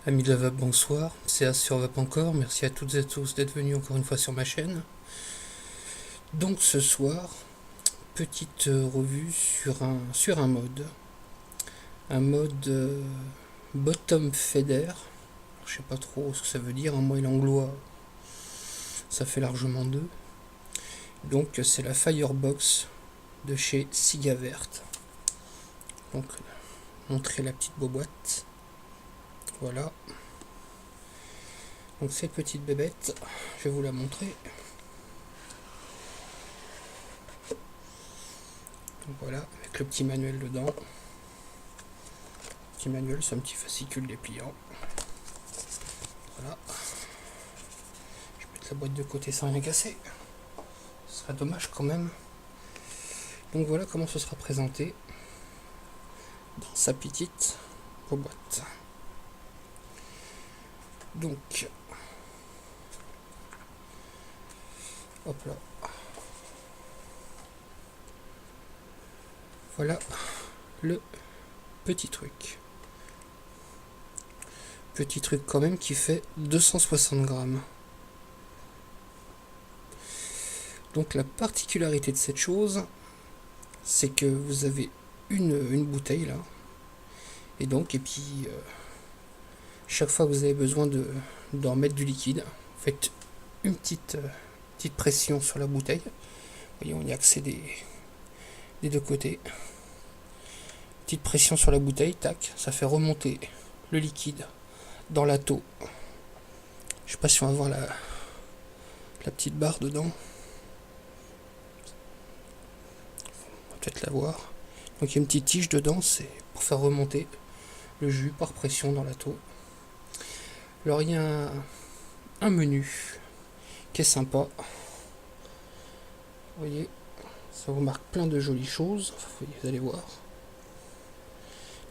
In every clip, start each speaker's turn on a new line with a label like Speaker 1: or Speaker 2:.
Speaker 1: Amis de la Vape, bonsoir, c'est As sur Vape encore, merci à toutes et à tous d'être venus encore une fois sur ma chaîne. Donc ce soir, petite revue sur un mode. Un mode bottom feeder. Je sais pas trop ce que ça veut dire, en moi et l'anglois, ça fait largement deux. Donc c'est la Firebox de chez Cigavert. Donc montrer la petite boîte. Voilà. Donc cette petite bébête, je vais vous la montrer. Donc voilà, avec le petit manuel dedans. Petit manuel, c'est un petit fascicule dépliant. Voilà. Je vais mettre la boîte de côté sans rien casser. Ce serait dommage quand même. Donc voilà comment ce sera présenté dans sa petite boîte. Donc, hop là. Voilà le petit truc. Petit truc quand même qui fait 260 grammes. Donc la particularité de cette chose, c'est que vous avez une bouteille là. Et puis chaque fois que vous avez besoin de remettre du liquide, vous faites une petite pression sur la bouteille. Vous voyez, on y a accès des deux côtés. Petite pression sur la bouteille, tac, ça fait remonter le liquide dans la taux. Je sais pas si on va voir la petite barre dedans. On va peut-être la voir. Donc il y a une petite tige dedans, c'est pour faire remonter le jus par pression dans la taux. Alors il y a un menu qui est sympa. Vous voyez, ça vous marque plein de jolies choses. Vous allez voir.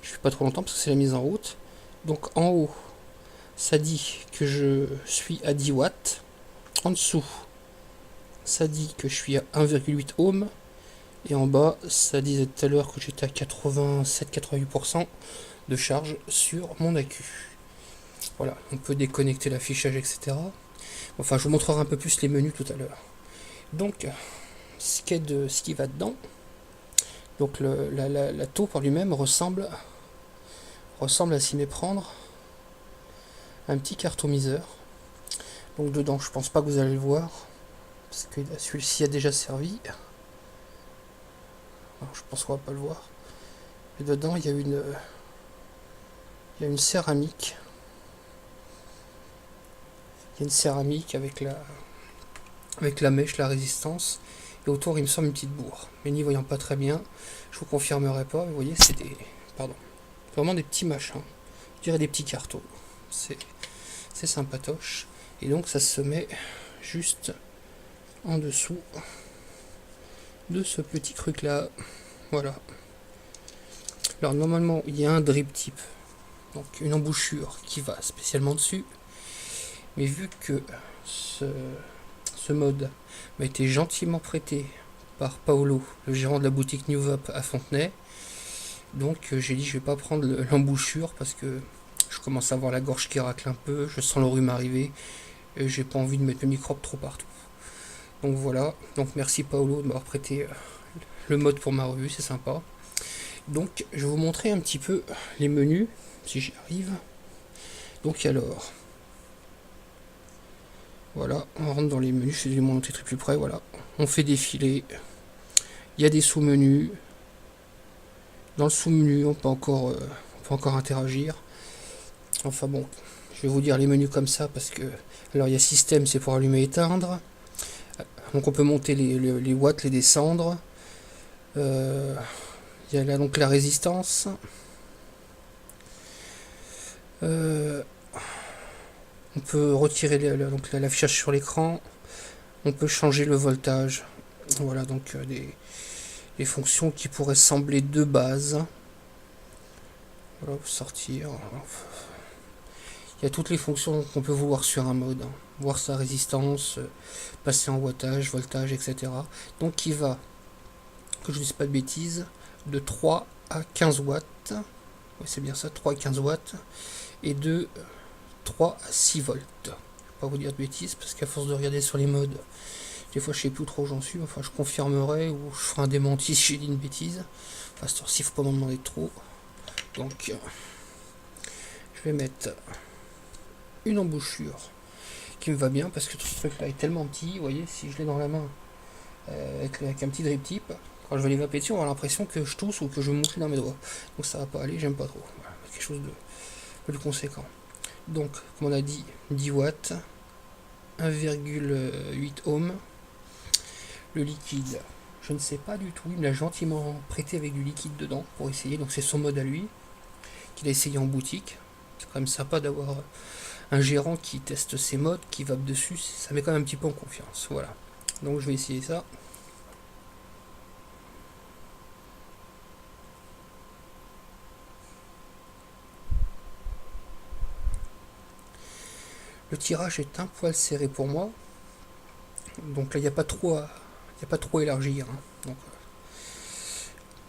Speaker 1: Je fais pas trop longtemps parce que c'est la mise en route. Donc en haut, ça dit que je suis à 10 watts. En dessous, ça dit que je suis à 1,8 ohms. Et en bas, ça disait tout à l'heure que j'étais à 87-88% de charge sur mon accu. Voilà, on peut déconnecter l'affichage, etc. Enfin, je vous montrerai un peu plus les menus tout à l'heure. Donc, ce qui va dedans. Donc, la taupe en lui-même ressemble à s'y méprendre un petit cartomiseur. Donc dedans, je pense pas que vous allez le voir parce que celui-ci a déjà servi. Alors, je pense qu'on va pas le voir. Et dedans, il y a une céramique. Il y a une céramique avec la mèche, la résistance. Et autour, il me semble une petite bourre. Mais n'y voyant pas très bien, je vous confirmerai pas. Vous voyez, c'est vraiment des petits machins. Je dirais des petits cartons. C'est sympatoche. Et donc, ça se met juste en dessous de ce petit truc là. Voilà. Alors, normalement, il y a un drip tip. Donc, une embouchure qui va spécialement dessus. Mais vu que ce mode m'a été gentiment prêté par Paolo, le gérant de la boutique New Vape à Fontenay, donc j'ai dit je vais pas prendre l'embouchure parce que je commence à avoir la gorge qui racle un peu, je sens le rhume arriver et j'ai pas envie de mettre le microbe trop partout. Donc voilà, donc merci Paolo de m'avoir prêté le mode pour ma revue, c'est sympa. Donc je vais vous montrer un petit peu les menus, si j'y arrive. Donc alors, voilà, on rentre dans les menus, je vais vous montrer très plus près, voilà. On fait défiler, il y a des sous-menus. Dans le sous-menu, on peut encore interagir. Enfin bon, je vais vous dire les menus comme ça parce que... Alors il y a système, c'est pour allumer et éteindre. Donc on peut monter les watts, les descendre. Il y a là donc la résistance. On peut retirer l'affichage sur l'écran. On peut changer le voltage. Voilà donc des fonctions qui pourraient sembler de base. Voilà, sortir. Il y a toutes les fonctions qu'on peut voir sur un mode. Voir sa résistance, passer en wattage, voltage, etc. Donc il va, que je ne dise pas de bêtises, de 3 à 15 watts. Ouais, c'est bien ça, 3 à 15 watts. Et de 3 à 6 volts. Je vais pas vous dire de bêtises, parce qu'à force de regarder sur les modes, des fois je sais plus trop où j'en suis, enfin je confirmerai ou je ferai un démenti si j'ai dit une bêtise. Enfin, ce temps-ci, faut pas m'en demander trop. Donc, je vais mettre une embouchure qui me va bien, parce que ce truc là est tellement petit, vous voyez, si je l'ai dans la main avec un petit drip tip, quand je vais les vaper dessus, on va avoir l'impression que je tousse ou que je mouche dans mes doigts. Donc ça va pas aller, j'aime pas trop. Voilà, quelque chose de plus conséquent. Donc, comme on a dit, 10 watts, 1,8 ohms. Le liquide, je ne sais pas du tout, il me l'a gentiment prêté avec du liquide dedans pour essayer, donc c'est son mode à lui, qu'il a essayé en boutique. C'est quand même sympa d'avoir un gérant qui teste ses modes, qui vape dessus, ça met quand même un petit peu en confiance. Voilà, donc je vais essayer ça. Le tirage est un poil serré pour moi, donc là il n'y a pas trop à élargir, hein. Donc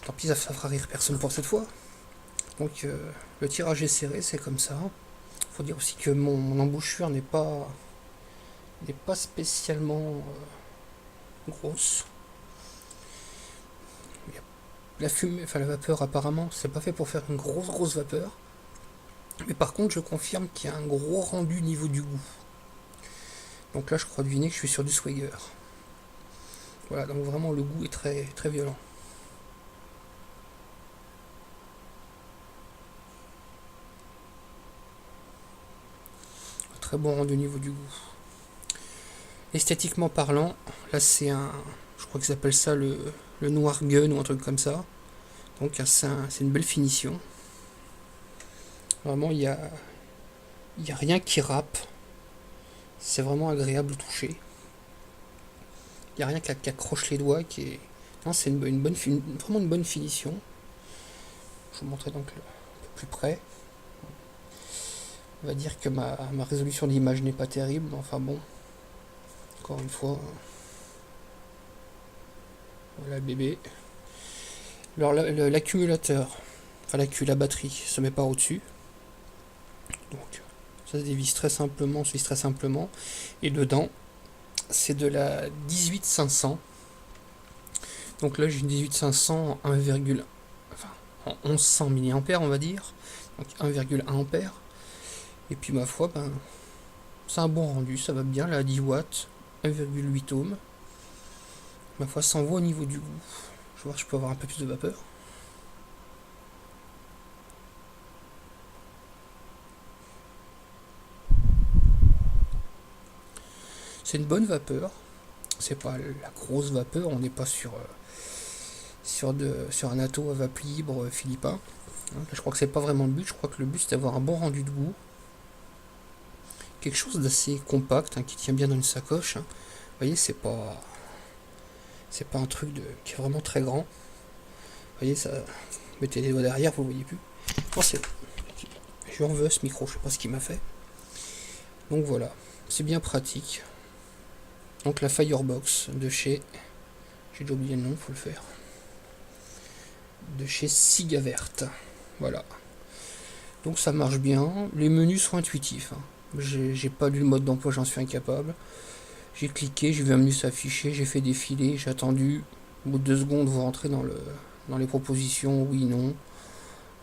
Speaker 1: tant pis, ça fera rire personne pour cette fois. Donc le tirage est serré, c'est comme ça. Faut dire aussi que mon embouchure n'est pas spécialement grosse. La fumée, enfin la vapeur apparemment, c'est pas fait pour faire une grosse vapeur. Mais par contre, je confirme qu'il y a un gros rendu au niveau du goût. Donc là, je crois deviner que je suis sur du Swagger. Voilà, donc vraiment le goût est très violent. Très bon rendu au niveau du goût. Esthétiquement parlant, là c'est je crois qu'ils appellent ça le noir gun ou un truc comme ça. Donc c'est une belle finition. Vraiment, il y a rien qui râpe. C'est vraiment agréable au toucher. Il n'y a rien qui accroche les doigts. Non, c'est vraiment une bonne finition. Je vous montrer donc un peu plus près. On va dire que ma résolution d'image n'est pas terrible, mais enfin bon. Encore une fois. Voilà le bébé. Alors l'accumulateur, enfin la batterie se met pas au-dessus. Donc ça se dévisse très simplement, on se visse très simplement. Et dedans, c'est de la 18500. Donc là j'ai une 18500 en 1,1, enfin en 1100 mAh on va dire. Donc 1,1 ampère. Et puis ma foi, c'est un bon rendu, ça va bien là à 10 watts, 1,8 ohms. Ma foi, ça envoie au niveau du goût. Je vais voir si je peux avoir un peu plus de vapeur. C'est une bonne vapeur. C'est pas la grosse vapeur, on n'est pas sur un atto à vape libre philippin. Je crois que c'est pas vraiment le but, je crois que le but c'est d'avoir un bon rendu de goût. Quelque chose d'assez compact, qui tient bien dans une sacoche. Vous voyez, c'est pas un truc qui est vraiment très grand. Vous voyez, ça. Vous mettez les doigts derrière, vous voyez plus. Non, je lui en veux à ce micro, je sais pas ce qu'il m'a fait. Donc voilà, c'est bien pratique. Donc la Firebox de chez. J'ai déjà oublié le nom, faut le faire. De chez Cigavert. Voilà. Donc ça marche bien. Les menus sont intuitifs. J'ai pas lu le mode d'emploi, j'en suis incapable. J'ai cliqué, j'ai vu un menu s'afficher, j'ai fait défiler, j'ai attendu. Au bout de 2 secondes, vous rentrez dans les propositions, oui, non.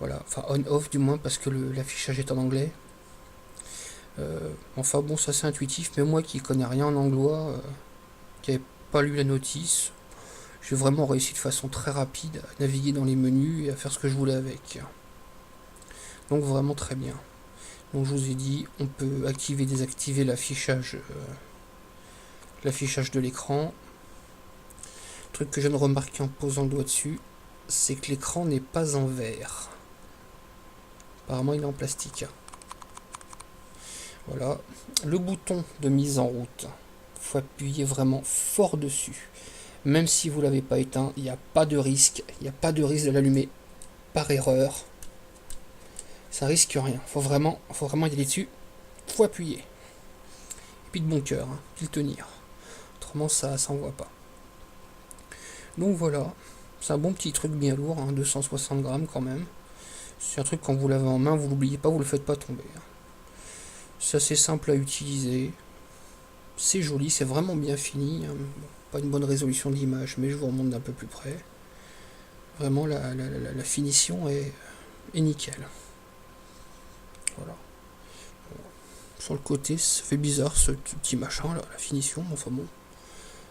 Speaker 1: Voilà, enfin on-off du moins parce que l'affichage est en anglais. Enfin bon, ça c'est intuitif, mais moi qui connais rien en anglois, qui n'avais pas lu la notice, j'ai vraiment réussi de façon très rapide à naviguer dans les menus et à faire ce que je voulais avec. Donc vraiment très bien. Donc je vous ai dit, on peut activer, désactiver l'affichage de l'écran. Truc que je viens de remarquer en posant le doigt dessus, c'est que l'écran n'est pas en verre. Apparemment il est en plastique. Voilà. Le bouton de mise en route, faut appuyer vraiment fort dessus. Même si vous l'avez pas éteint, il n'y a pas de risque. Il n'y a pas de risque de l'allumer par erreur. Ça risque rien. Faut vraiment y aller dessus. Faut appuyer. Et puis de bon cœur, puis le tenir. Autrement ça s'envoie pas. Donc voilà. C'est un bon petit truc bien lourd, 260 grammes quand même. C'est un truc quand vous l'avez en main, vous l'oubliez pas, vous le faites pas tomber. C'est assez simple à utiliser. C'est joli, c'est vraiment bien fini. Pas une bonne résolution d'image, mais je vous remonte d'un peu plus près. Vraiment, la finition est nickel. Voilà. Sur le côté, ça fait bizarre ce petit machin là, la finition, enfin bon.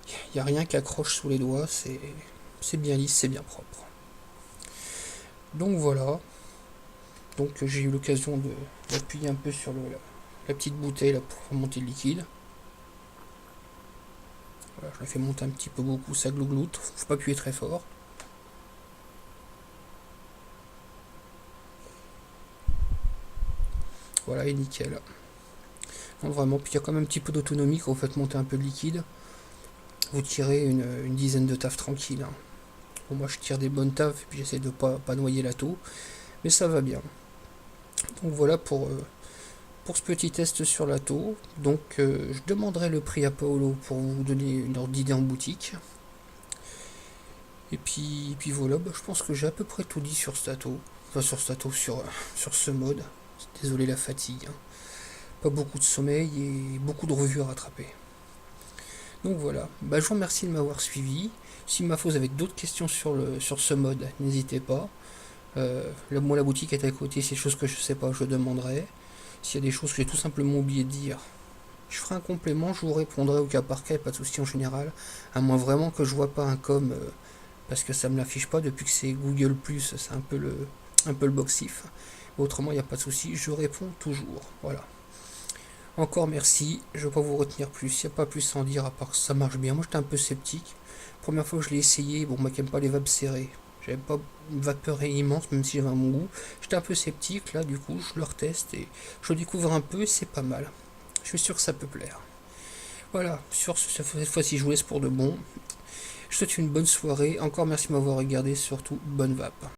Speaker 1: Il n'y a rien qui accroche sous les doigts, c'est bien lisse, c'est bien propre. Donc voilà. Donc j'ai eu l'occasion d'appuyer un peu sur la petite bouteille là, pour monter le liquide. Voilà, je la fais monter un petit peu beaucoup, ça glougloute, faut pas appuyer très fort. Voilà, et nickel. Non, vraiment, puis il y a quand même un petit peu d'autonomie quand vous faites monter un peu de liquide. Vous tirez une dizaine de taffes tranquille. Hein. Bon, moi je tire des bonnes taffes et puis j'essaie de pas noyer la taux, mais ça va bien. Donc voilà pour ce petit test sur la taux. Donc je demanderai le prix à Paolo pour vous donner une ordre d'idée en boutique. Et puis voilà, bah, je pense que j'ai à peu près tout dit sur Stato. Enfin sur Stato, sur ce mode. Désolé la fatigue. Hein. Pas beaucoup de sommeil et beaucoup de revues à rattraper. Donc voilà, bah, je vous remercie de m'avoir suivi. Si ma vous avez d'autres questions sur ce mode, n'hésitez pas. Moi la boutique est à côté, c'est des choses que je sais pas, je demanderai. S'il y a des choses que j'ai tout simplement oublié de dire, je ferai un complément, je vous répondrai au cas par cas, pas de souci en général. À moins vraiment que je vois pas un com, parce que ça me l'affiche pas depuis que c'est Google+, c'est un peu le boxif. Autrement, il n'y a pas de souci, je réponds toujours. Voilà. Encore merci, je ne vais pas vous retenir plus, il n'y a pas plus à en dire à part que ça marche bien. Moi j'étais un peu sceptique. Première fois que je l'ai essayé, bon, moi qui n'aime pas les vapes serrées, j'avais pas une vapeur immense, même si j'avais un bon goût. J'étais un peu sceptique, là du coup je le reteste et je découvre un peu et c'est pas mal. Je suis sûr que ça peut plaire. Voilà, sur cette fois-ci je vous laisse pour de bon. Je vous souhaite une bonne soirée, encore merci de m'avoir regardé, surtout bonne vape.